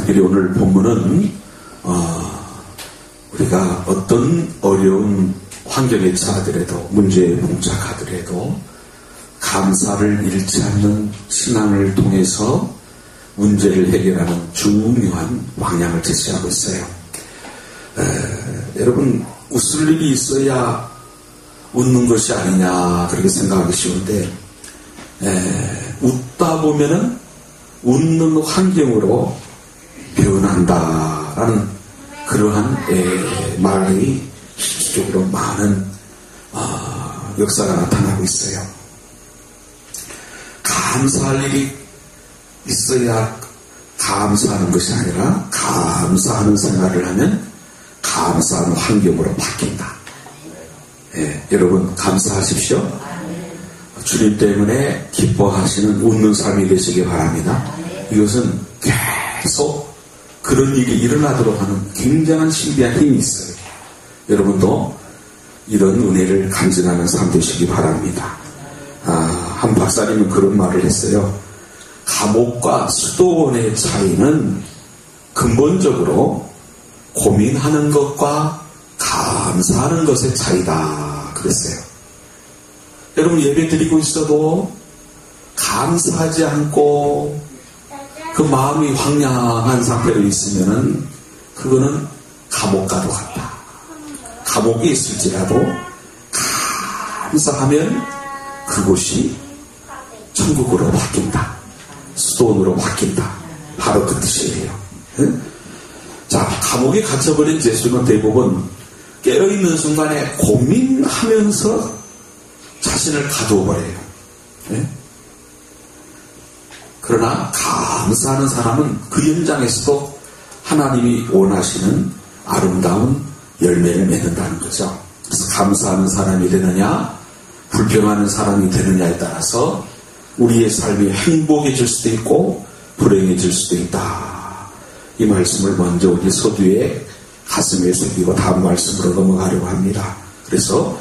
특별히 오늘 본문은 우리가 어떤 어려운 환경에 처하더라도 문제에 봉착하더라도 감사를 잃지 않는 신앙을 통해서 문제를 해결하는 중요한 방향을 제시하고 있어요. 여러분 웃을 일이 있어야 웃는 것이 아니냐 그렇게 생각하기 쉬운데 웃다 보면은 웃는 환경으로 변한다라는 그러한 말이 실질적으로 많은 역사가 나타나고 있어요. 감사할 일이 있어야 감사하는 것이 아니라 감사하는 생활을 하면 감사하는 환경으로 바뀐다. 여러분 감사하십시오. 주님 때문에 기뻐하시는 웃는 삶이 되시기 바랍니다. 이것은 계속 그런 일이 일어나도록 하는 굉장한 신비한 힘이 있어요. 여러분도 이런 은혜를 간증하는 삶 되시기 바랍니다. 한 박사님은 그런 말을 했어요. 감옥과 수도원의 차이는 근본적으로 고민하는 것과 감사하는 것의 차이다 그랬어요. 여러분 예배 드리고 있어도 감사하지 않고 그 마음이 황량한 상태로 있으면은 그거는 감옥과도 같다. 감옥에 있을지라도 감사하면 그곳이 천국으로 바뀐다. 수도원으로 바뀐다. 바로 그 뜻이에요. 자, 감옥에 갇혀버린 죄수는 대부분 깨어있는 순간에 고민하면서 자신을 가두어 버려요. 그러나 감사하는 사람은 그 현장에서도 하나님이 원하시는 아름다운 열매를 맺는다는 거죠. 그래서 감사하는 사람이 되느냐 불평하는 사람이 되느냐에 따라서 우리의 삶이 행복해질 수도 있고 불행해질 수도 있다. 이 말씀을 먼저 우리 서두에 가슴에 새기고 다음 말씀으로 넘어가려고 합니다. 그래서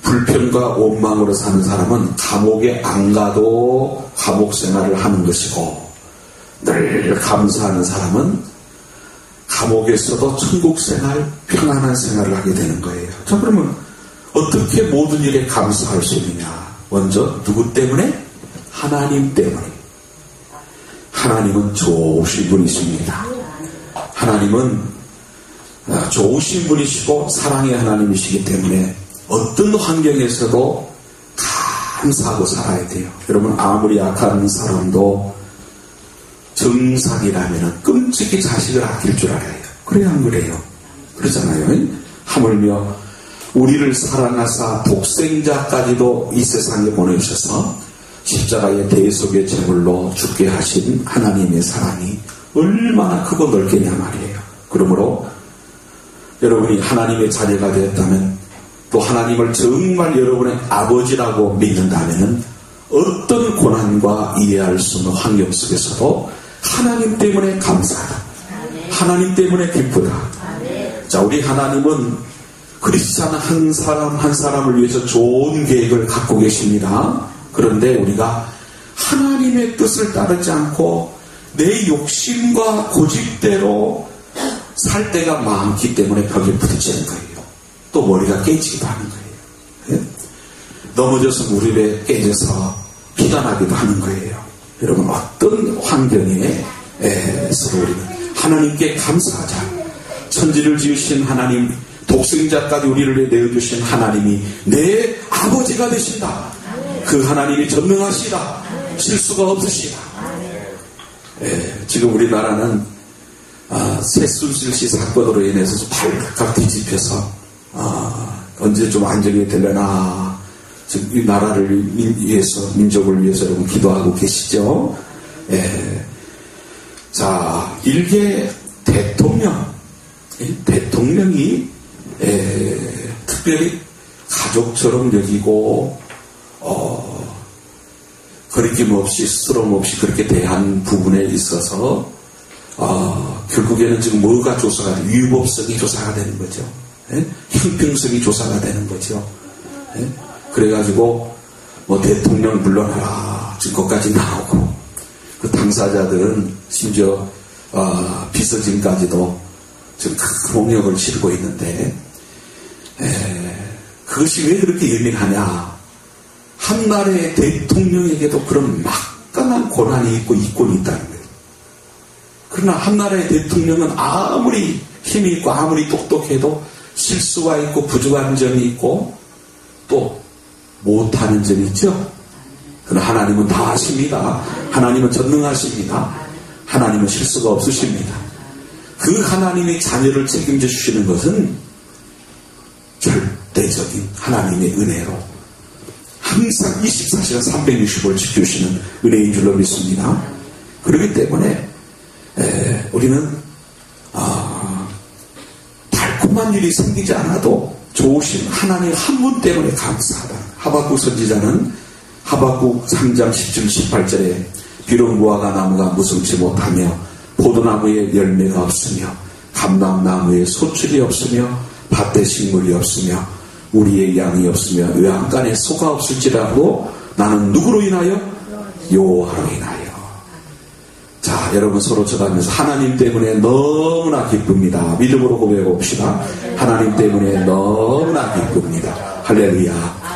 불평과 원망으로 사는 사람은 감옥에 안 가도 감옥 생활을 하는 것이고 늘 감사하는 사람은 감옥에서도 천국 생활, 평안한 생활을 하게 되는 거예요. 자, 그러면 어떻게 모든 일에 감사할 수 있느냐? 먼저 누구 때문에? 하나님 때문에. 하나님은 좋으신 분이십니다. 하나님은 좋으신 분이시고 사랑의 하나님이시기 때문에 어떤 환경에서도 감사하고 살아야 돼요. 여러분 아무리 약한 사람도 정상이라면 끔찍히 자식을 아낄 줄 알아요. 그래야 안 그래요? 그러잖아요. 하물며 우리를 사랑하사 독생자까지도 이 세상에 보내주셔서 십자가의 대속의 제물로 죽게 하신 하나님의 사랑이 얼마나 크고 넓겠냐 말이에요. 그러므로 여러분이 하나님의 자녀가 되었다면 또 하나님을 정말 여러분의 아버지라고 믿는다면 어떤 고난과 이해할 수 없는 환경 속에서도 하나님 때문에 감사하다. 하나님 때문에 기쁘다. 자, 우리 하나님은 크리스찬 한 사람 한 사람을 위해서 좋은 계획을 갖고 계십니다. 그런데 우리가 하나님의 뜻을 따르지 않고 내 욕심과 고집대로 살 때가 많기 때문에 벽에 부딪히는 거예요. 또 머리가 깨지기도 하는 거예요. 넘어져서 무릎에 깨져서 피가 나기도 하는 거예요. 여러분 어떤 환경에서 우리는 하나님께 감사하자. 천지를 지으신 하나님, 독생자까지 우리를 내어주신 하나님이 내 아버지가 되신다. 그 하나님이 전능하시다. 실수가 없으시다. 지금 우리나라는 새순실시 사건으로 인해서 발칵 뒤집혀서 언제 좀 안정이 되려나 지금 이 나라를 위해서 민족을 위해서 여러분 기도하고 계시죠. 자, 일개 대통령이 특별히 가족처럼 여기고 거리낌 없이 스스럼 없이 그렇게 대한 부분에 있어서 결국에는 지금 뭐가 조사가 돼? 위법성이 조사가 되는 거죠. 형평성이 조사가 되는 거죠. 그래가지고 뭐 대통령 물러나라 지금 것까지 나오고 그 당사자들은 심지어 비서진까지도 지금 큰 공역을 치르고 있는데, 그것이 왜 그렇게 예민하냐? 한 나라의 대통령에게도 그런 막강한 고난이 있고 이권이 있다는 거예요. 그러나 한 나라의 대통령은 아무리 힘이 있고 아무리 똑똑해도 실수가 있고 부족한 점이 있고 또 못하는 점이 있죠. 그러나 하나님은 다 아십니다. 하나님은 전능하십니다. 하나님은 실수가 없으십니다. 그 하나님의 자녀를 책임져 주시는 것은 절대적인 하나님의 은혜로 항상 24시간 365일 지켜주시는 은혜인 줄로 믿습니다. 그렇기 때문에 우리는 달콤한 일이 생기지 않아도 좋으신 하나님 한 분 때문에 감사하다. 하박국 선지자는 하박국 3장 17, 18절에 비록 무화과 나무가 무성치 못하며 포도나무에 열매가 없으며 감람나무에 소출이 없으며 밭에 식물이 없으며 우리의 양이 없으며 외양간에 소가 없을지라도 나는 누구로 인하여? 여호와로 인하여. 자, 여러분 서로 쳐다보면서 하나님 때문에 너무나 기쁩니다. 믿음으로 고백해 봅시다. 하나님 때문에 너무나 기쁩니다. 할렐루야.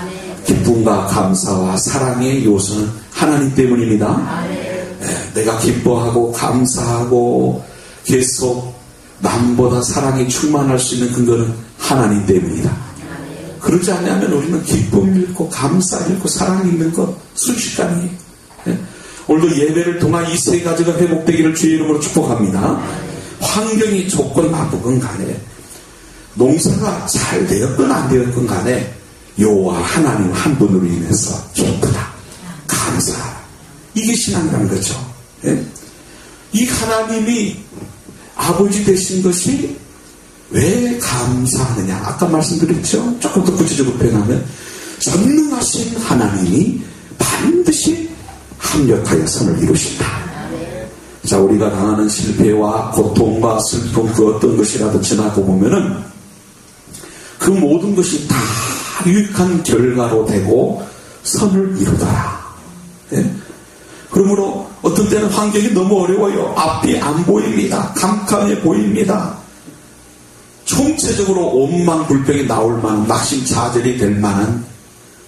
기쁨과 감사와 사랑의 요소는 하나님 때문입니다. 내가 기뻐하고 감사하고 계속 남보다 사랑이 충만할 수 있는 근거는 하나님 때문이다. 그러지 않으면 우리는 기쁨 잃고 감사 잃고 사랑 잃는 것 순식간이에요. 오늘도 예배를 통한 이 세 가지가 회복되기를 주의 이름으로 축복합니다. 환경이 좋건 나쁘건 간에 농사가 잘 되었건 안 되었건 간에 여호와 하나님 한 분으로 인해서 기쁘다, 감사하다. 이게 신앙이라는 거죠. 이 하나님이 아버지 되신 것이 왜 감사하느냐? 아까 말씀드렸죠? 조금 더 구체적으로 표현하면 전능하신 하나님이 반드시 합력하여 선을 이루신다. 자, 우리가 당하는 실패와 고통과 슬픔 그 어떤 것이라도 지나고 보면은 그 모든 것이 다 유익한 결과로 되고 선을 이루더라. 그러므로 어떤 때는 환경이 너무 어려워요. 앞이 안 보입니다. 캄캄해 보입니다. 총체적으로 원망불평이 나올 만한 낙심자절이 될 만한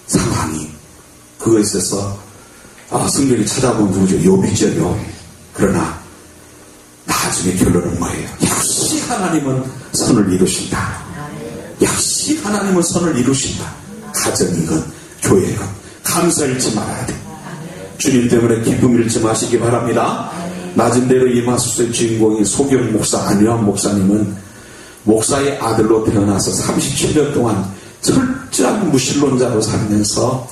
상황이 그거에 있어서 성경이 찾아본 누구죠? 욥이죠. 욥. 그러나 나중에 결론은 뭐예요? 역시 하나님은 선을 이루신다. 역시 하나님은 선을 이루신다. 가정이건 교회건 감사 잃지 말아야 돼. 주님 때문에 기쁨 잃지 마시기 바랍니다. 낮은 대로 이마수의 주인공인 소경 목사 안유한 목사님은 목사의 아들로 태어나서 37년 동안 철저한 무신론자로 살면서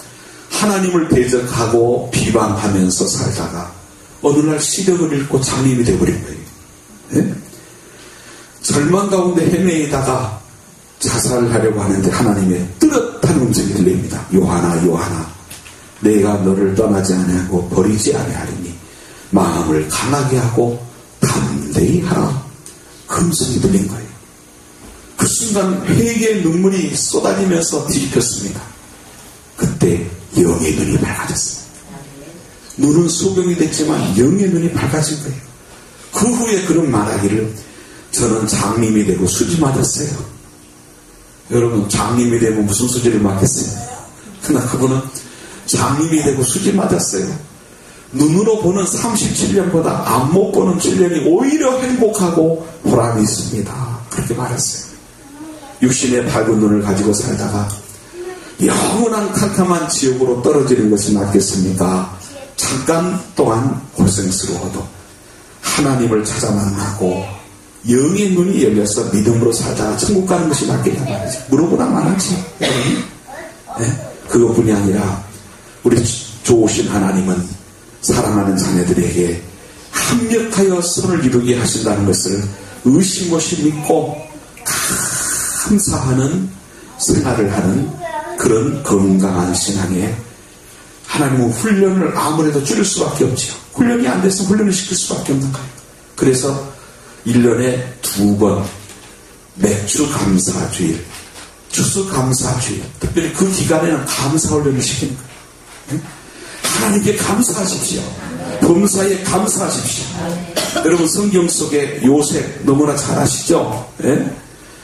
하나님을 대적하고 비방하면서 살다가 어느 날 시력을 잃고 장님이 되어버린 거예요. 절망 가운데 헤매이다가 자살을 하려고 하는데 하나님의 뚜렷한 음성이 들립니다. 요하나 요하나 내가 너를 떠나지 아니하고 버리지 아니하리니 마음을 강하게 하고 담대히 하라. 그 음성이 들린 거예요. 그 순간 회개의 눈물이 쏟아지면서 뒤집혔습니다. 그때 영의 눈이 밝아졌습니다. 눈은 소경이 됐지만 영의 눈이 밝아진 거예요. 그 후에 그런 말하기를 저는 장님이 되고 수지 맞았어요. 여러분 장님이 되면 무슨 수지를 맞겠어요? 그러나 그분은 장님이 되고 수지 맞았어요. 눈으로 보는 37년보다 안못 보는 7년이 오히려 행복하고 보람이 있습니다. 그렇게 말했어요. 육신의 밝은 눈을 가지고 살다가 영원한 캄캄한 지옥으로 떨어지는 것이 낫겠습니까? 잠깐 동안 고생스러워도 하나님을 찾아 만나고 영의 눈이 열려서 믿음으로 살다가 천국 가는 것이 낫겠냐 말이죠. 물어보나 말하지. 그것뿐이 아니라 우리 좋으신 하나님은 사랑하는 자녀들에게 합력하여 선을 이루게 하신다는 것을 의심 없이 믿고 감사하는 생활을 하는 그런 건강한 신앙에 하나님은 훈련을 아무래도 줄일 수밖에 없죠. 훈련이 안 돼서 훈련을 시킬 수밖에 없는 거예요. 그래서 1년에 2번 맥주 감사주일, 추수 감사주일, 특별히 그 기간에는 감사훈련을 시키는 거예요. 하나님께 감사하십시오. 범사에 감사하십시오. 여러분 성경 속에 요셉 너무나 잘 아시죠? 예?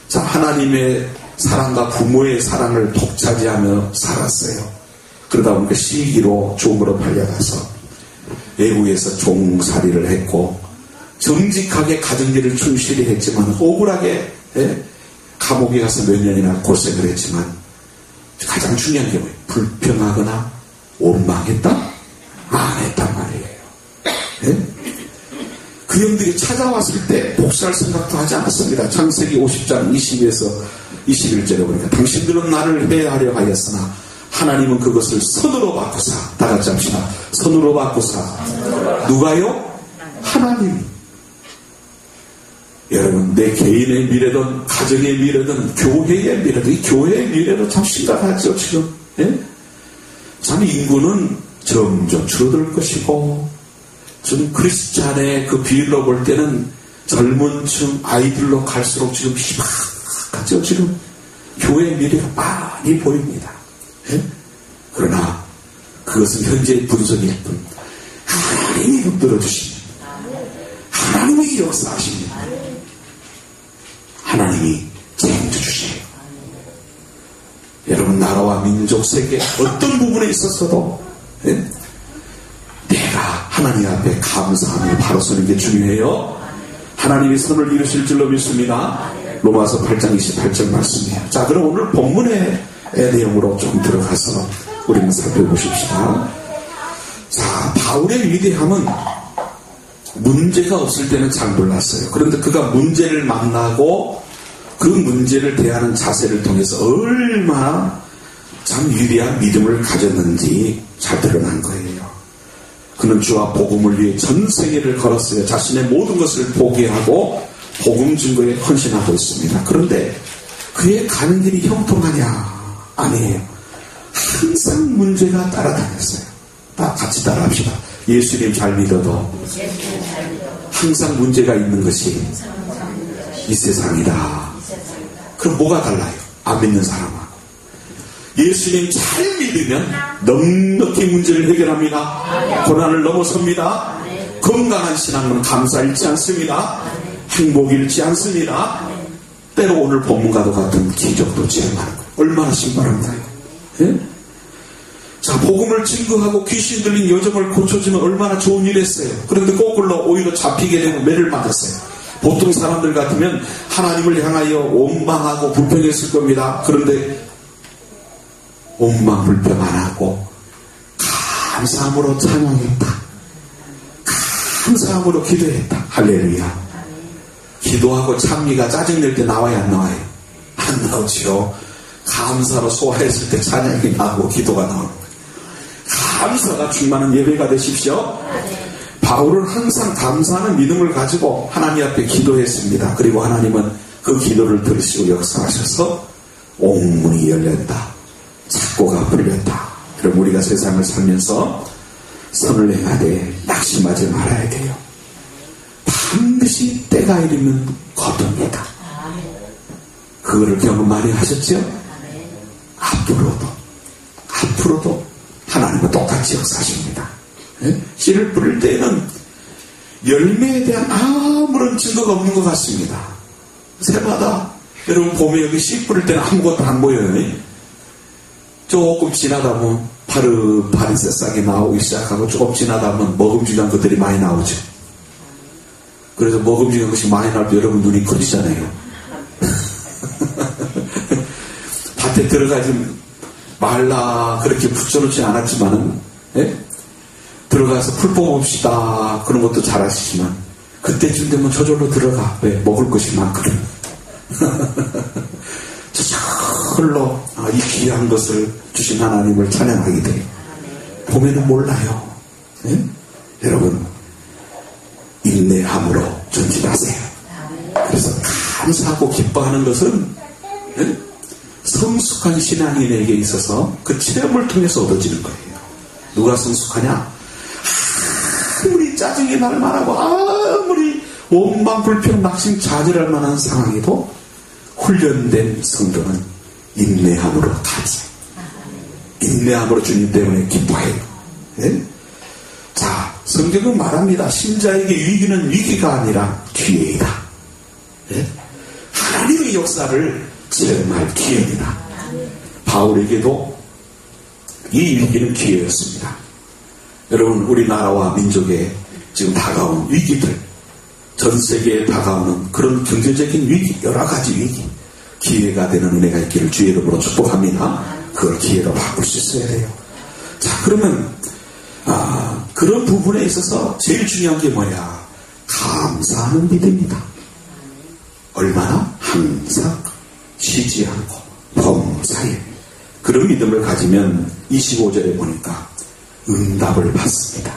자, 하나님의 사랑과 부모의 사랑을 독차지하며 살았어요. 그러다 보니까 시기로 종으로 팔려가서 외국에서 종살이를 했고 정직하게 가정일을 충실히 했지만 억울하게 감옥에 가서 몇 년이나 고생을 했지만 가장 중요한 게 뭐예요? 불평하거나 원망했다? 안 했단 말이에요. 그 형들이 찾아왔을 때 복수할 생각도 하지 않았습니다. 창세기 50장 20에서 21절에 보니까 당신들은 나를 해하려 하였으나 하나님은 그것을 선으로 바꾸사. 다 같이 합시다. 선으로 바꾸사. 누가요? 하나님. 여러분, 내 개인의 미래든 가정의 미래든 교회의 미래든 이 교회의 미래도 참 심각하죠 지금. 참 인구는 점점 줄어들 것이고 지금 크리스찬의 그 비율로 볼 때는 젊은 층 아이들로 갈수록 지금 희박하죠. 지금 교회의 미래가 많이 보입니다. 그러나 그것은 현재의 분석일 뿐 하나님이 흔들어주십니다. 하나님이 역사하십니다. 하나님이 책임져주세요. 여러분, 나라와 민족 세계 어떤 부분에 있어서도 내가 하나님 앞에 감사하며 바로 서는 게 중요해요. 하나님이 선을 이루실 줄로 믿습니다. 로마서 8장 28절 말씀이에요. 자, 그럼 오늘 본문의 내용으로 좀 들어가서 우리는 살펴보십시다. 자, 바울의 위대함은 문제가 없을 때는 잘 몰랐어요. 그런데 그가 문제를 만나고 그 문제를 대하는 자세를 통해서 얼마나 참 위대한 믿음을 가졌는지 잘 드러난 거예요. 그는 주와 복음을 위해 전 세계를 걸었어요. 자신의 모든 것을 포기하고 복음 증거에 헌신하고 있습니다. 그런데 그의 가는 길이 형통하냐? 아니에요. 항상 문제가 따라다녔어요. 다 같이 따라합시다. 예수님 잘 믿어도 항상 문제가 있는 것이 이 세상이다. 그럼 뭐가 달라요? 안 믿는 사람하고. 예수님 잘 믿으면 넉넉히 문제를 해결합니다. 고난을 넘어섭니다. 건강한 신앙은 감사 잃지 않습니다. 행복 잃지 않습니다. 때로 오늘 본문과도 같은 기적도 체험하는 거예요. 얼마나 신바람나요? 자, 복음을 증거하고 귀신 들린 여정을 고쳐주면 얼마나 좋은 일 했어요. 그런데 거꾸로 오히려 잡히게 되고 매를 맞았어요. 보통 사람들 같으면 하나님을 향하여 원망하고 불평했을 겁니다. 그런데 원망 불평 안 하고 감사함으로 찬양했다. 감사함으로 기도했다. 할렐루야. 기도하고 찬미가 짜증낼 때 나와요, 안 나와요? 안 나오죠. 감사로 소화했을 때 찬양이 나오고 기도가 나오는 거예요. 감사가 충만한 예배가 되십시오. 바울은 항상 감사하는 믿음을 가지고 하나님 앞에 기도했습니다. 그리고 하나님은 그 기도를 들으시고 역사하셔서 옥문이 열렸다. 착고가 풀렸다. 그럼 우리가 세상을 살면서 선을 행하되 낙심하지 말아야 돼요. 반드시 때가 이르면 거둡니다. 그거를 경험 많이 하셨죠? 앞으로도 하나님은 똑같이 역사하십니다. 씨를 뿌릴 때에는 열매에 대한 아무런 증거가 없는 것 같습니다. 새마다 여러분 봄에 여기 씨 뿌릴 때는 아무것도 안 보여요. 조금 지나다 보면 파릇파릇 새싹이 나오기 시작하고 조금 지나다 보면 먹음직한 것들이 많이 나오죠. 그래서 먹음직한 것이 많이 나올 때 여러분 눈이 커지잖아요. 밭에 들어가지 말라 그렇게 붙여놓지 않았지만은 들어가서 풀 뽑읍시다 그런 것도 잘 하시지만 그때쯤 되면 저절로 들어가. 왜? 먹을 것이 많거든. 저절로 이 귀한 것을 주신 하나님을 찬양하게 돼요. 봄에는 몰라요. 여러분 인내함으로 전진하세요. 그래서 감사하고 기뻐하는 것은 성숙한 신앙인에게 있어서 그 체험을 통해서 얻어지는 거예요. 누가 성숙하냐? 아무리 짜증이 날 만하고 아무리 원망 불평 낙심 좌절할 만한 상황에도 훈련된 성도는 인내함으로 감사해요. 인내함으로 주님 때문에 기뻐해요. 자, 성경은 말합니다. 신자에게 위기는 위기가 아니라 기회이다. 예? 하나님의 역사를 체험할 기회입니다. 바울에게도 이 위기는 기회였습니다. 여러분, 우리나라와 민족에 지금 다가온 위기들, 전 세계에 다가오는 그런 경제적인 위기, 여러 가지 위기, 기회가 되는 은혜가 있기를 주의 이름으로 축복합니다. 그걸 기회로 바꿀 수 있어야 돼요. 자, 그러면 그런 부분에 있어서 제일 중요한 게 뭐야? 감사하는 믿음이다. 얼마나? 항상 쉬지 않고 범사에 그런 믿음을 가지면 25절에 보니까 응답을 받습니다.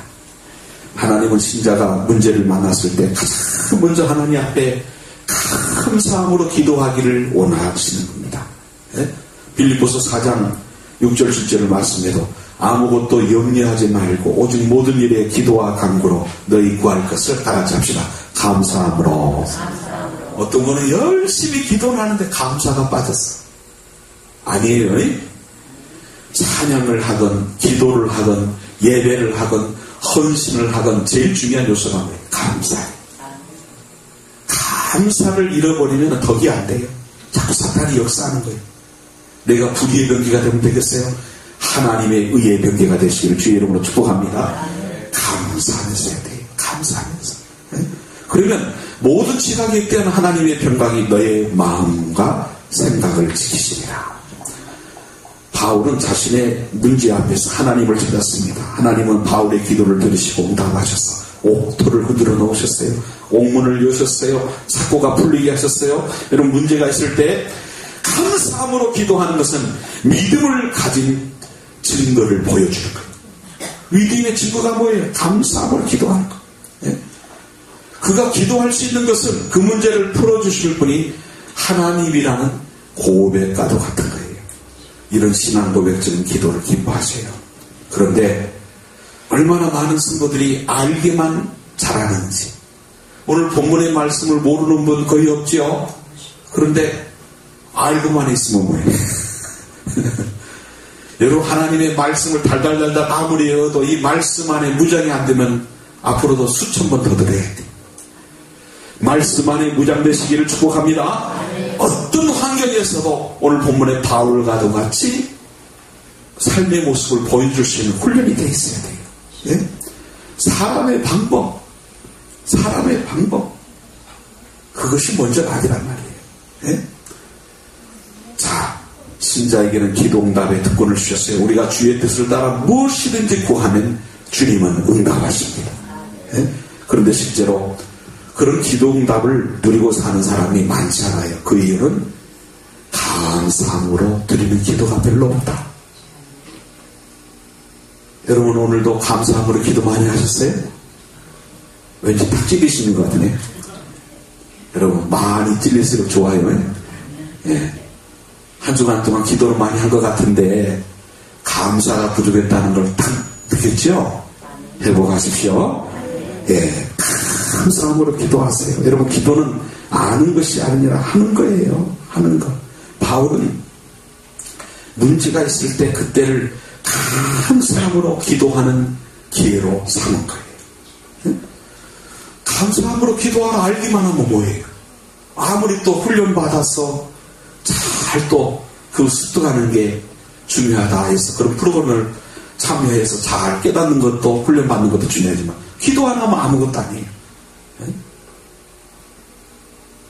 하나님은 신자가 문제를 만났을 때 가장 먼저 하나님 앞에 감사함으로 기도하기를 원하시는 겁니다. 예? 빌립보서 4장 6절 7절을 말씀해도 아무것도 염려하지 말고 오직 모든 일에 기도와 간구로 너희 구할 것을 다 같이 합시다. 감사함으로. 어떤 거는 열심히 기도를 하는데 감사가 빠졌어. 아니에요. 찬양을 하건 기도를 하건 예배를 하건 헌신을 하건 제일 중요한 요소가 뭐예요? 감사예요. 감사를 잃어버리면 덕이 안 돼요. 자꾸 사탄이 역사하는 거예요. 내가 불의의 병기가 되면 되겠어요? 하나님의 의의 병기가 되시기를 주의 이름으로 축복합니다. 감사하면서 해야 돼요. 감사하면서. 네? 그러면 모든 지각에 대한 하나님의 평강이 너의 마음과 생각을 지키시리라. 바울은 자신의 문제 앞에서 하나님을 찾았습니다. 하나님은 바울의 기도를 들으시고 응답하셔서 옥토를 흔들어 놓으셨어요. 옥문을 여셨어요. 사고가 풀리게 하셨어요. 이런 문제가 있을 때 감사함으로 기도하는 것은 믿음을 가진 증거를 보여주는 거예요. 믿음의 증거가 뭐예요? 감사함으로 기도하는 거. 예? 그가 기도할 수 있는 것은 그 문제를 풀어주실 분이 하나님이라는 고백과도 같은 거예요. 이런 신앙 고백적인 기도를 기뻐하세요. 그런데 얼마나 많은 성도들이 알게만 잘하는지, 오늘 본문의 말씀을 모르는 분 거의 없죠. 그런데 알고만 있으면 뭐예요? 여러분, 하나님의 말씀을 달달달달 아무리 외워도 이 말씀 안에 무장이 안 되면 앞으로도 수천 번 더 들어야 돼요. 말씀 안에 무장되시기를 축복합니다. 어떤 환경에서도 오늘 본문의 바울과도 같이 삶의 모습을 보여줄 수 있는 훈련이 되어 있어야 돼요. 예? 사람의 방법, 그것이 먼저가 아니란 말이에요. 예? 자, 신자에게는 기도 응답의 특권을 주셨어요. 우리가 주의 뜻을 따라 무엇이든지 구하면 주님은 응답하십니다. 예? 그런데 실제로 그런 기도 응답을 누리고 사는 사람이 많지 않아요. 그 이유는 감사함으로 드리는 기도가 별로 없다. 여러분, 오늘도 감사함으로 기도 많이 하셨어요? 왠지 딱 찔리시는 것 같으네. 여러분, 많이 찔릴수록 좋아요. 예. 한 주간 동안 기도를 많이 한 것 같은데 감사가 부족했다는 걸 딱 느꼈죠? 회복하십시오. 예. 감사함으로 기도하세요. 여러분, 기도는 아는 것이 아니라 하는 거예요. 하는 거. 바울은 문제가 있을 때 그때를 감사함으로 기도하는 기회로 삼은 거예요. 네? 감사함으로 기도하라 알기만 하면 뭐예요? 아무리 또 훈련받아서 잘 또 그 습득하는 게 중요하다 해서 그런 프로그램을 참여해서 잘 깨닫는 것도 훈련받는 것도 중요하지만 기도 안 하면 아무것도 아니에요. 네?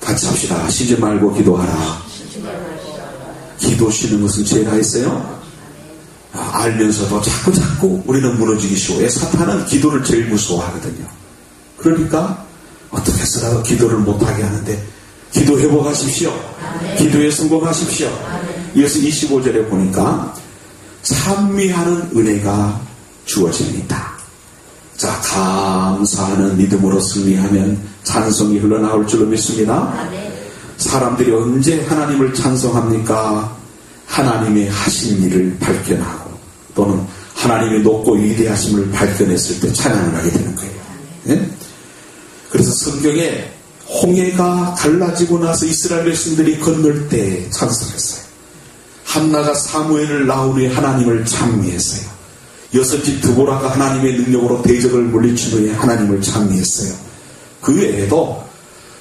같이 합시다. 쉬지 말고 기도하라. 기도 쉬는 것은 죄가 있어요? 알면서도 자꾸 우리는 무너지기 쉬워요. 사탄은 기도를 제일 무서워하거든요. 그러니까 어떻게 해서라도 기도를 못하게 하는데 기도 회복하십시오. 기도에 성공하십시오. 이어서 25절에 보니까 찬미하는 은혜가 주어집니다. 자, 감사하는 믿음으로 승리하면 찬송이 흘러나올 줄로 믿습니다. 사람들이 언제 하나님을 찬송합니까? 하나님의 하신 일을 발견하고 또는 하나님의 높고 위대하심을 발견했을 때 찬양을 하게 되는 거예요. 네? 그래서 성경에 홍해가 갈라지고 나서 이스라엘 백성들이 건널 때 찬송했어요. 한나가 사무엘을 낳은 후에 하나님을 찬미했어요. 여섯집 드보라가 하나님의 능력으로 대적을 물리친 후에 하나님을 찬미했어요. 그 외에도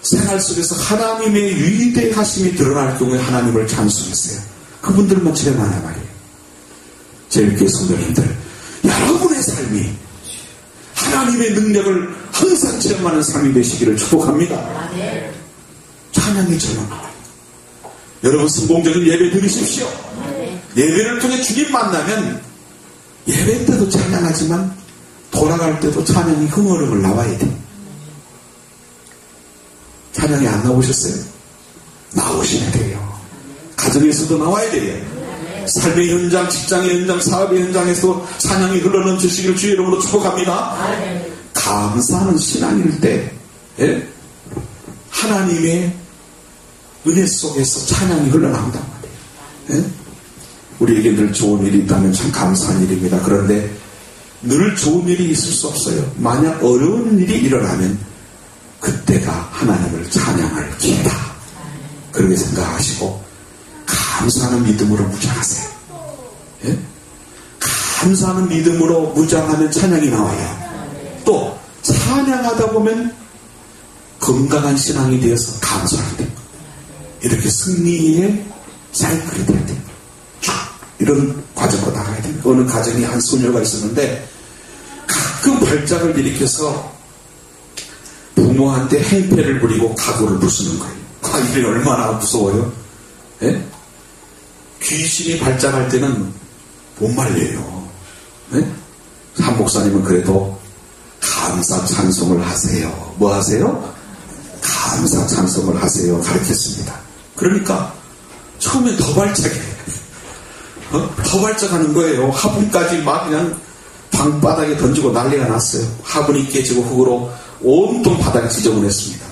생활 속에서 하나님의 위대하심이 드러날 경우에 하나님을 찬송했어요. 그분들만 체험하냐 말이에요. 재밌게 성도님들, 여러분의 삶이 하나님의 능력을 항상 체험하는 삶이 되시기를 축복합니다. 찬양이 절로 나와요. 여러분 성공적인 예배 드리십시오. 예배를 통해 주님 만나면 예배 때도 찬양하지만 돌아갈 때도 찬양이 흥얼흥얼 나와야 돼요. 찬양이 안 나오셨어요? 나오셔야 돼요. 가정에서도 나와야 돼요. 삶의 현장, 직장의 현장, 사업의 현장에서 찬양이 흘러넘치시기를 주의 이름으로 축복합니다. 감사하는 신앙일 때 하나님의 은혜 속에서 찬양이 흘러나온단 말이에요. 우리에게 늘 좋은 일이 있다면 참 감사한 일입니다. 그런데 늘 좋은 일이 있을 수 없어요. 만약 어려운 일이 일어나면 그때가 하나님을 찬양할 기회다. 그렇게 생각하시고 감사하는 믿음으로 무장하세요. 예? 감사하는 믿음으로 무장하면 찬양이 나와요. 또 찬양하다 보면 건강한 신앙이 되어서 감사하게 됩니다. 이렇게 승리의 사이클이 돼야 돼요. 이런 과정으로 나가야 됩니다. 어느 가정에 한 소녀가 있었는데 가끔 발작을 일으켜서 부모한테 행패를 부리고 가구를 부수는 거예요. 이게 얼마나 무서워요? 예? 귀신이 발작할 때는 못 말려요. 예? 한 목사님은 그래도 감사 찬송을 하세요. 뭐 하세요? 감사 찬송을 하세요. 가르쳤습니다. 그러니까 처음엔 더 발작해요. 더 발작하는 거예요. 화분까지 막 그냥 방바닥에 던지고 난리가 났어요. 화분이 깨지고 흙으로 온통 바닥이 지저분했습니다.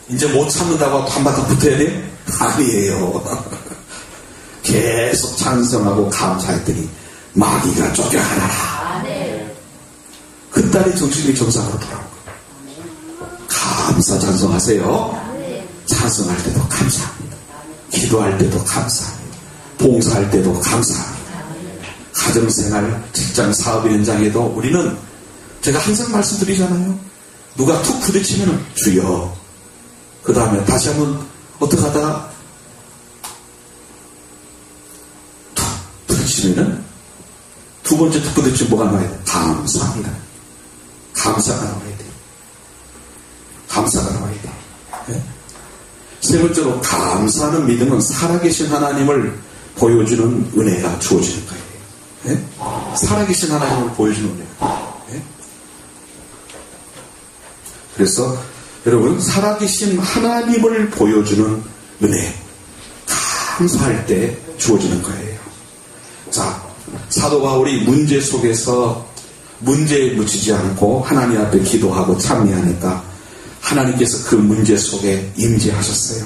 이제 못 참는다고 한바탕 붙어야 돼요? 아니에요. 계속 찬성하고 감사했더니 마귀가 쫓겨가라. 그 딸이 정신이 정상으로 돌아온 거예요. 감사 찬송하세요. 찬송할 때도 감사합니다. 기도할 때도 감사합니다. 봉사할 때도 감사합니다. 가정생활, 직장, 사업 현장에도 우리는 제가 항상 말씀드리잖아요. 누가 툭 부딪히면 주여. 그 다음에 다시 한번 어떻게 하다가 툭 부딪히면은 두 번째 툭 부딪히면 뭐가 나와야 돼? 감사합니다. 감사가 나와야 돼. 감사가 나와야 돼. 네? 세 번째로 감사하는 믿음은 살아계신 하나님을 보여주는 은혜가 주어지는 거예요. 네? 살아계신 하나님을 보여주는 은혜. 네? 그래서 여러분 살아계신 하나님을 보여주는 은혜 감사할 때 주어지는 거예요. 자, 사도 바울이 문제 속에서 문제에 묻히지 않고 하나님 앞에 기도하고 찬미하니까 하나님께서 그 문제 속에 임재하셨어요.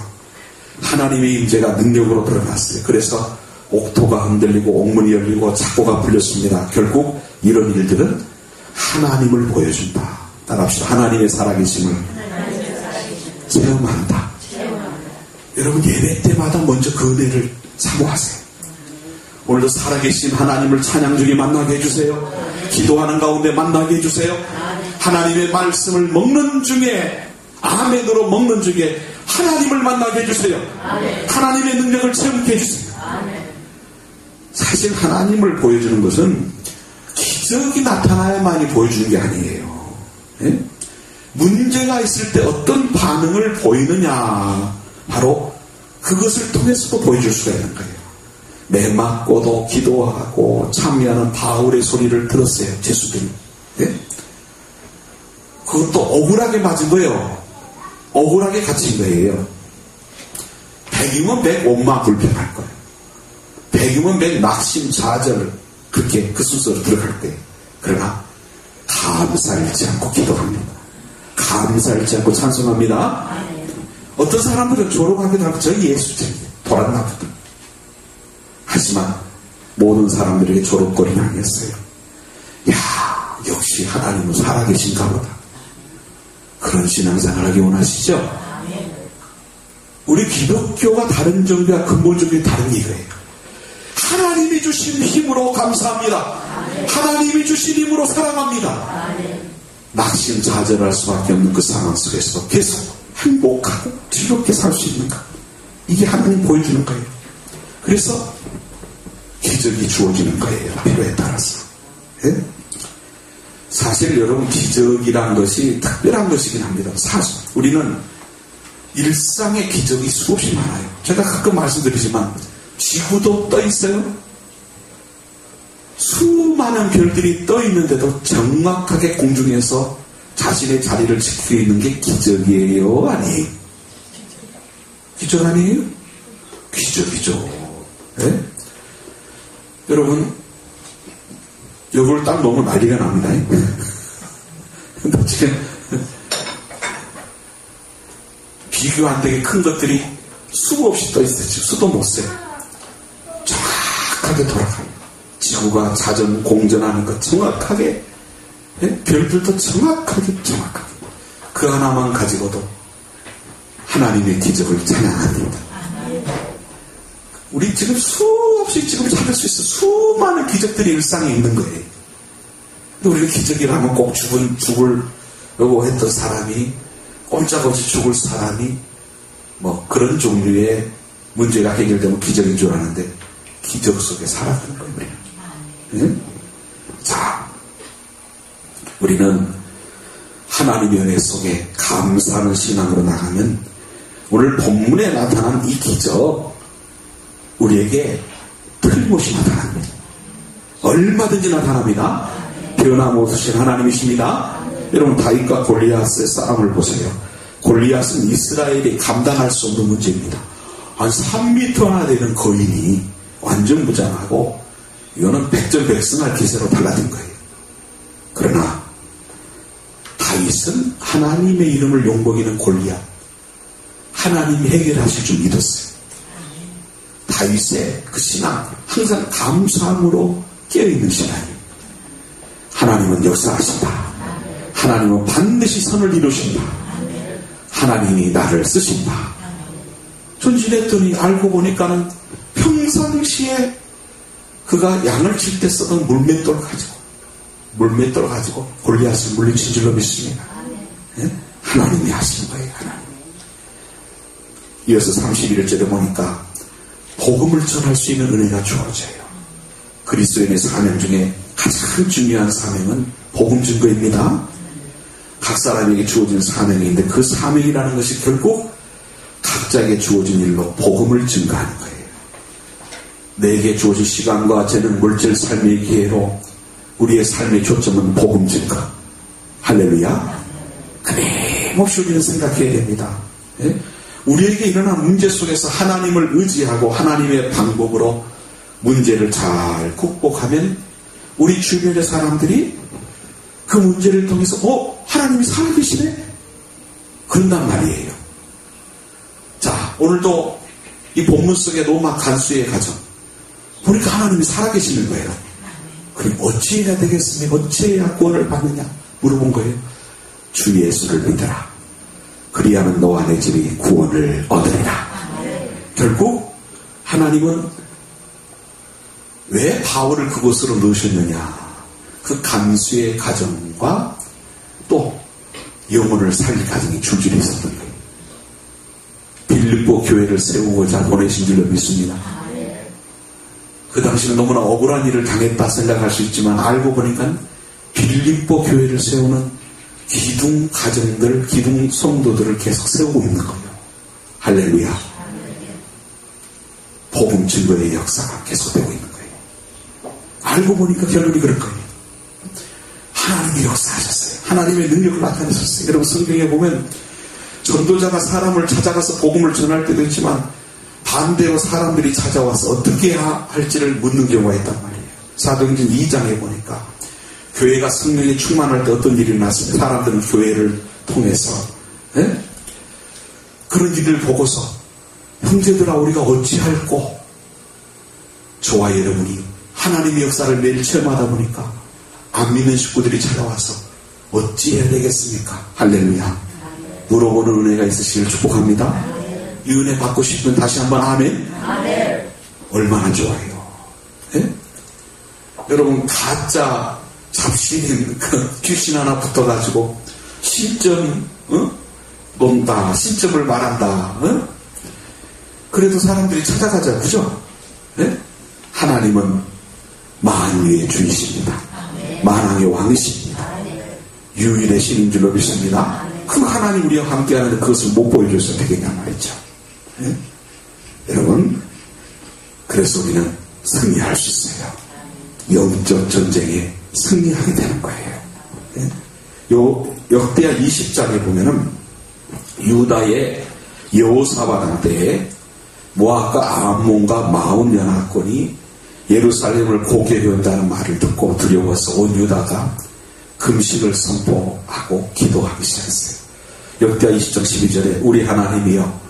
하나님의 임재가 능력으로 드러났어요. 그래서 옥토가 흔들리고 옥문이 열리고 착고가 풀렸습니다. 결국 이런 일들은 하나님을 보여준다. 따라합시다. 하나님의 살아계심을 체험한다. 여러분 예배 때마다 먼저 그 은혜를 사모하세요. 오늘도 살아계신 하나님을 찬양 중에 만나게 해주세요. 기도하는 가운데 만나게 해주세요. 하나님의 말씀을 먹는 중에 아멘으로 먹는 중에 하나님을 만나게 해주세요. 하나님의 능력을 체험케 해주세요. 사실 하나님을 보여주는 것은 기적이 나타나야만이 보여주는 게 아니에요. 예? 문제가 있을 때 어떤 반응을 보이느냐 바로 그것을 통해서도 보여줄 수가 있는 거예요. 매 맞고도 기도하고 참여하는 바울의 소리를 들었어요. 제수들이. 예? 그것도 억울하게 맞은 거예요. 억울하게 갇힌 거예요. 100이면 100 원망 불평할 거예요. 100이면 100 낙심 좌절 그렇게 그 순서로 들어갈 거예요. 그러나 감사하지 않고 기도합니다. 감사하지 않고 찬송합니다. 어떤 사람들은 조롱하기도 하고 저 예수쟁이 돌았나 보다. 하지만 모든 사람들에게 조롱거리는 아니었어요. 야, 역시 하나님은 살아계신가 보다. 그런 신앙생활하기 원하시죠? 우리 기독교가 다른 종교와 근본적인 다른 이거예요. 하나님이 주신 힘으로 감사합니다. 하나님이 주신 힘으로 사랑합니다. 낙심좌절할 수밖에 없는 그 상황 속에서 계속 행복하고 즐겁게 살 수 있는가, 이게 하나님 보여주는 거예요. 그래서 기적이 주어지는 거예요. 필요에 따라서. 예? 사실 여러분, 기적이란 것이 특별한 것이긴 합니다. 사실 우리는 일상의 기적이 수없이 많아요. 제가 가끔 말씀드리지만 지구도 떠 있어요. 수많은 별들이 떠 있는데도 정확하게 공중에서 자신의 자리를 지키고 있는 게 기적이에요, 아니에요? 기적 아니에요? 기적이죠. 네? 여러분, 요걸 딱 너무 난리가 납니다. 근데 지금 비교 안 되게 큰 것들이 수없이 떠 있어요. 지금 수도 못 세요. 정확하게 돌아가요. 지구가 자전 공전하는 것 정확하게, 예? 별들도 정확하게 그 하나만 가지고도 하나님의 기적을 찬양합니다. 우리 지금 수없이 지금 찾을 수 있어. 수많은 기적들이 일상에 있는 거예요. 근데 우리가 기적이라면 꼭 죽으려고 했던 사람이, 꼼짝없이 죽을 사람이 뭐 그런 종류의 문제가 해결되면 기적인 줄 아는데, 기적 속에 살아가는 거예요. 네? 자, 우리는 하나님의 은혜 속에 감사하는 신앙으로 나가면 오늘 본문에 나타난 이 기적, 우리에게 틀림없이 나타납니다. 얼마든지 나타납니다. 변함없으신 하나님이십니다. 여러분, 다윗과 골리앗의 싸움을 보세요. 골리앗은 이스라엘이 감당할 수 없는 문제입니다. 한 3m나 되는 거인이 완전 무장하고, 이거는 백전백승할 기세로 달라진 거예요. 그러나 다윗은 하나님의 이름을 욕먹이는 골리앗, 하나님이 해결하실 줄 믿었어요. 다윗의 그 신앙, 항상 감사함으로 깨어있는 신앙이에요. 하나님은 역사하신다. 하나님은 반드시 선을 이루신다. 하나님이 나를 쓰신다. 전진했더니 알고 보니까는 평상시에 그가 양을 칠 때 쓰던 물맷돌 가지고 골리앗을 물리친 줄로 믿습니다. 네? 하나님이 하신 거예요. 하나님. 이어서 31절에 보니까 복음을 전할 수 있는 은혜가 주어져요. 그리스도인의 사명 중에 가장 중요한 사명은 복음 증거입니다. 각 사람에게 주어진 사명인데, 그 사명이라는 것이 결국 각자에게 주어진 일로 복음을 증거하는 거예요. 내게 주어진 시간과 재능, 물질, 삶의 기회로 우리의 삶의 초점은 복음 증거. 할렐루야. 끊임없이 우리는 생각해야 됩니다. 예? 우리에게 일어난 문제 속에서 하나님을 의지하고 하나님의 방법으로 문제를 잘 극복하면 우리 주변의 사람들이 그 문제를 통해서 하나님이 살아계시네? 그런단 말이에요. 자, 오늘도 이 본문 속에 로마 간수의 가정 보니까 하나님이 살아계시는 거예요. 그럼 어찌해야 되겠습니까? 어찌해야 구원을 받느냐? 물어본 거예요. 주 예수를 믿어라. 그리하면 너와 내 집이 구원을 얻으리라. 결국 하나님은 왜 바울을 그곳으로 넣으셨느냐? 그 간수의 가정과 또 영혼을 살릴 가정이 줄줄이 있었던 거예요. 빌립보 교회를 세우고자 보내신 줄로 믿습니다. 그 당시는 너무나 억울한 일을 당했다 생각할 수 있지만, 알고 보니까 빌립보 교회를 세우는 기둥 가정들, 기둥 성도들을 계속 세우고 있는 거예요. 할렐루야. 복음 증거의 역사가 계속되고 있는 거예요. 알고 보니까 결론이 그럴 거예요. 하나님이 역사하셨어요. 하나님의 능력을 나타내셨어요. 여러분, 성경에 보면 전도자가 사람을 찾아가서 복음을 전할 때도 있지만, 반대로 사람들이 찾아와서 어떻게 해야 할지를 묻는 경우가 있단 말이에요. 사도행전 2장에 보니까 교회가 성령이 충만할 때 어떤 일이 났으면 사람들은 교회를 통해서 그런 일을 보고서 형제들아 우리가 어찌할꼬, 저와 여러분이 하나님의 역사를 매일 체험하다 보니까 안 믿는 식구들이 찾아와서 어찌해야 되겠습니까? 할렐루야. 물어보는 은혜가 있으시길 축복합니다. 이 은혜 받고 싶으면 다시 한번 아멘. 아멘. 얼마나 좋아요. 예? 여러분 가짜 잡신인 그 귀신 하나 붙어가지고 신점 논다, 신점을 말한다. 그래도 사람들이 찾아가자, 그죠? 예? 하나님은 만유의 주이십니다. 만왕의 왕이십니다. 유일의 신인 줄로 믿습니다. 그 하나님 우리와 함께하는데 그것을 못 보여줘서 되겠냐 말이죠. 예? 여러분, 그래서 우리는 승리할 수 있어요. 영적 전쟁에 승리하게 되는 거예요. 예? 요 역대하 20장에 보면은 유다의 여호사밧 때에 모압과 암몬과 마온 연합군이 예루살렘을 공격한다는 말을 듣고 두려워서 온 유다가 금식을 선포하고 기도하기 시작했어요. 역대하 20장 12절에 우리 하나님이여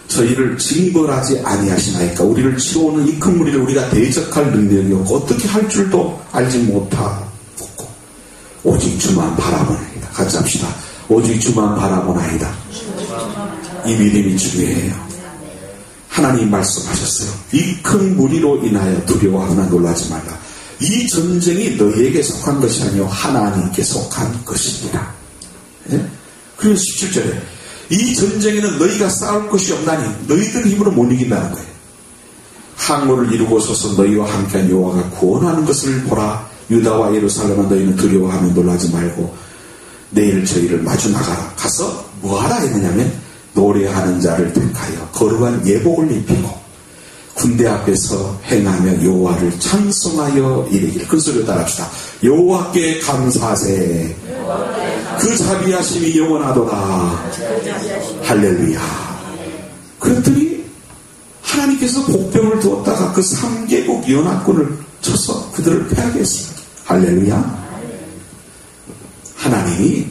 저희를 징벌하지 아니하시나이까. 우리를 치러오는 이 큰 무리를 우리가 대적할 능력이 없고 어떻게 할 줄도 알지 못하고 오직 주만 바라보나이다. 같이 합시다. 오직 주만 바라보나이다. 이 믿음이 중요해요. 하나님 말씀하셨어요. 이 큰 무리로 인하여 두려워하거나 놀라지 말라. 이 전쟁이 너희에게 속한 것이 아니요 하나님께 속한 것입니다. 예? 그리고 17절에 이 전쟁에는 너희가 싸울 것이 없나니 너희들 힘으로 못 이긴다는 거예요. 항모를 이루고 서서 너희와 함께한 여호와가 구원하는 것을 보라. 유다와 예루살렘은 너희는 두려워하며 놀라지 말고 내일 저희를 마주 나가라. 가서 뭐하라 했느냐면 노래하는 자를 택하여 거룩한 예복을 입히고 군대 앞에서 행하며 여호와를 찬송하여 이르기를. 그 소리를 따라합시다. 여호와께 감사하세. 그 자비하심이 영원하도다. 할렐루야. 그랬더니 하나님께서 복병을 두었다가 그 3개국 연합군을 쳐서 그들을 패하게 했습니다. 할렐루야. 하나님이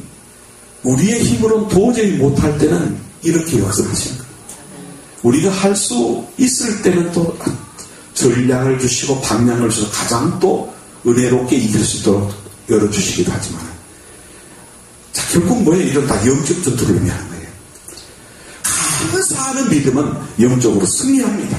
우리의 힘으로는 도저히 못할 때는 이렇게 역사하시는 거예요. 우리가 할 수 있을 때는 또 전략을 주시고 방향을 주셔서 가장 또 은혜롭게 이길 수 있도록 열어주시기도 하지만, 자, 결국 뭐예요? 이런 다 영적 전투를 의미하는 거예요. 감사하는 믿음은 영적으로 승리합니다.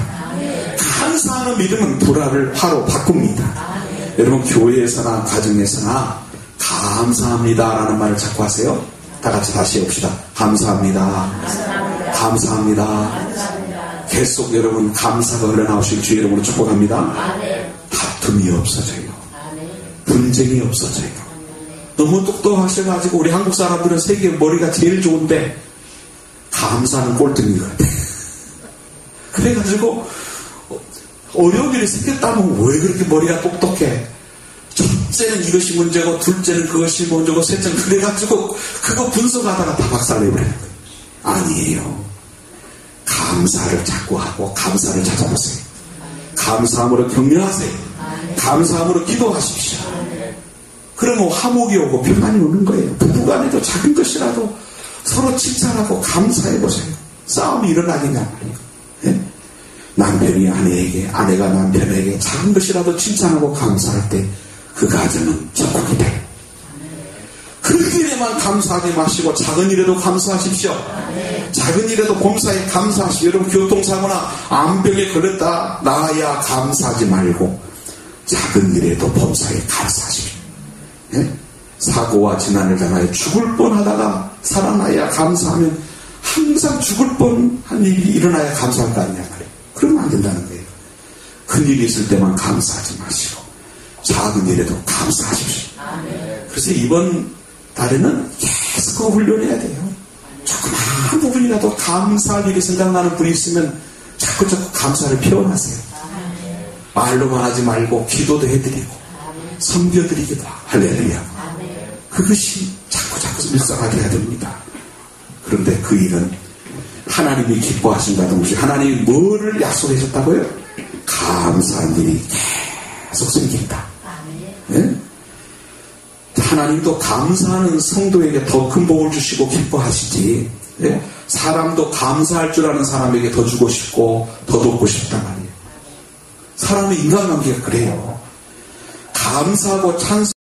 감사하는 믿음은 불화를 화로 바꿉니다. 여러분, 교회에서나 가정에서나 감사합니다라는 말을 자꾸 하세요. 다 같이 다시 해봅시다. 감사합니다. 감사합니다. 계속 여러분 감사가 흘러나오실 주의 이름으로 축복합니다. 다툼이 없어져요. 분쟁이 없어져요. 너무 똑똑하셔가지고 우리 한국 사람들은 세계 머리가 제일 좋은데 감사는 꼴등인 것 같아요. 그래가지고 어려운 일이 생겼다면 왜 그렇게 머리가 똑똑해? 첫째는 이것이 문제고 둘째는 그것이 문제고 셋째는 그래가지고 그거 분석하다가 다 박살내버려요. 아니에요. 감사를 자꾸 하고 감사를 찾아보세요. 감사함으로 격려하세요. 감사함으로 기도하십시오. 그러면 화목이 오고 평안이 오는 거예요. 부부간에도 작은 것이라도 서로 칭찬하고 감사해보세요. 싸움이 일어나겠냐 말이에요. 예? 남편이 아내에게, 아내가 남편에게 작은 것이라도 칭찬하고 감사할 때 그 가정은 천국이 돼요. 큰 일에만 감사하지 마시고 작은 일에도 감사하십시오. 작은 일에도 범사에 감사하십시오. 여러분, 교통사고나 암병에 걸렸다 나야 감사하지 말고 작은 일에도 범사에 감사하십시오. 예? 사고와 재난을 당하여 죽을 뻔하다가 살아나야 감사하면 항상 죽을 뻔한 일이 일어나야 감사할 거 아니냐 말이에요. 그러면 안 된다는 거예요. 큰 일이 있을 때만 감사하지 마시고 작은 일에도 감사하십시오. 그래서 이번 달에는 계속 그거 훈련해야 돼요. 조그마한 부분이라도 감사할 일이 생각나는 분이 있으면 자꾸 감사를 표현하세요. 말로만 하지 말고 기도도 해드리고 섬겨드리기도 하고. 할렐루야. 그것이 자꾸 일상화되어야 됩니다. 그런데 그 일은 하나님이 기뻐하신다는 동시에 하나님이 뭐를 약속하셨다고요? 감사한 일이 계속 생긴다. 예? 하나님도 감사하는 성도에게 더 큰 복을 주시고 기뻐하시지. 예? 사람도 감사할 줄 아는 사람에게 더 주고 싶고 더 돕고 싶단 말이에요. 사람의 인간관계가 그래요. 감사하고 찬송,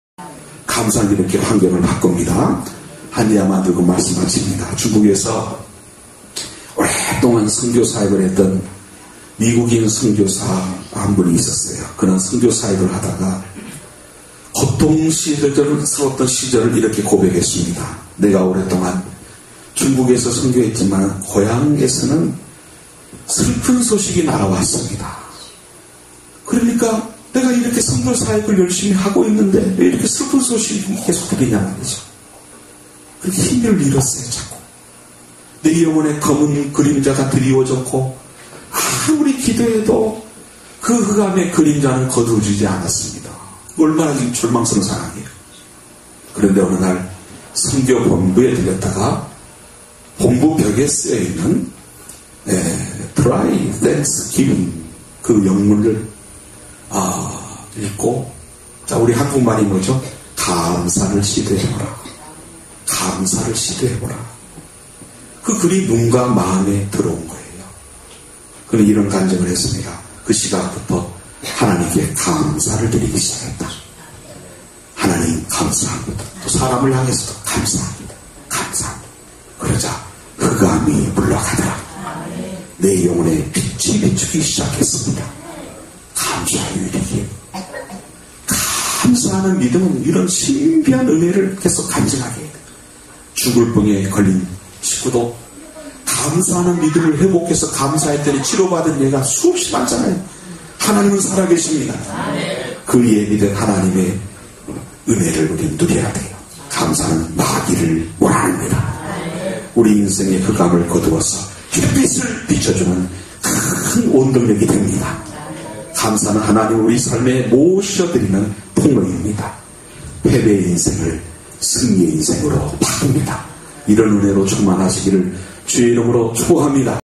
감사한 이렇게 환경을 바꿉니다. 한디아마 들고 말씀하십니다. 중국에서 오랫동안 선교 사역을 했던 미국인 선교사 한 분이 있었어요. 그는 선교사역을 하다가 고통스러웠던 시절을 이렇게 고백했습니다. 내가 오랫동안 중국에서 선교했지만 고향에서는 슬픈 소식이 날아왔습니다. 그러니까 내가 이렇게 선교사역을 열심히 하고 있는데 왜 이렇게 슬픈 소식이 계속 들리냐는 말이죠. 그렇게 힘을 잃었어요. 자꾸 내 영혼에 검은 그림자가 드리워졌고 아무리 기도해도 그 흑암의 그림자는 거두어지지 않았습니다. 얼마나 절망스러운 상황이에요. 그런데 어느 날 선교 본부에 들렸다가 본부 벽에 쓰여있는 Try Thanksgiving 그 영문을 읽고, 자, 우리 한국말이 뭐죠? 감사를 시도해보라. 감사를 시도해보라. 그 글이 눈과 마음에 들어온 거예요. 그는 이런 간증을 했습니다. 그 시각부터 하나님께 감사를 드리기 시작했다. 하나님 감사합니다. 또 사람을 향해서도 감사합니다. 감사합니다. 그러자 흑암이 물러가더라. 내 영혼에 빛이 비추기 시작했습니다. 감사의 일이기에 감사하는 믿음은 이런 신비한 은혜를 계속 간증하게 해요. 죽을 병에 걸린 식구도 감사하는 믿음을 회복해서 감사했더니 치료받은 예가 수없이 많잖아요. 하나님은 살아계십니다. 그 예비된 하나님의 은혜를 우리는 누려야 돼요. 감사는 마귀를 몰아냅니다. 우리 인생의 흑암을 거두어서 햇빛을 비춰주는 큰 원동력이 됩니다. 감사는 하나님 우리 삶에 모셔드리는 통로입니다. 패배의 인생을 승리의 인생으로 바꿉니다. 이런 은혜로 충만하시기를 주의 이름으로 축복합니다.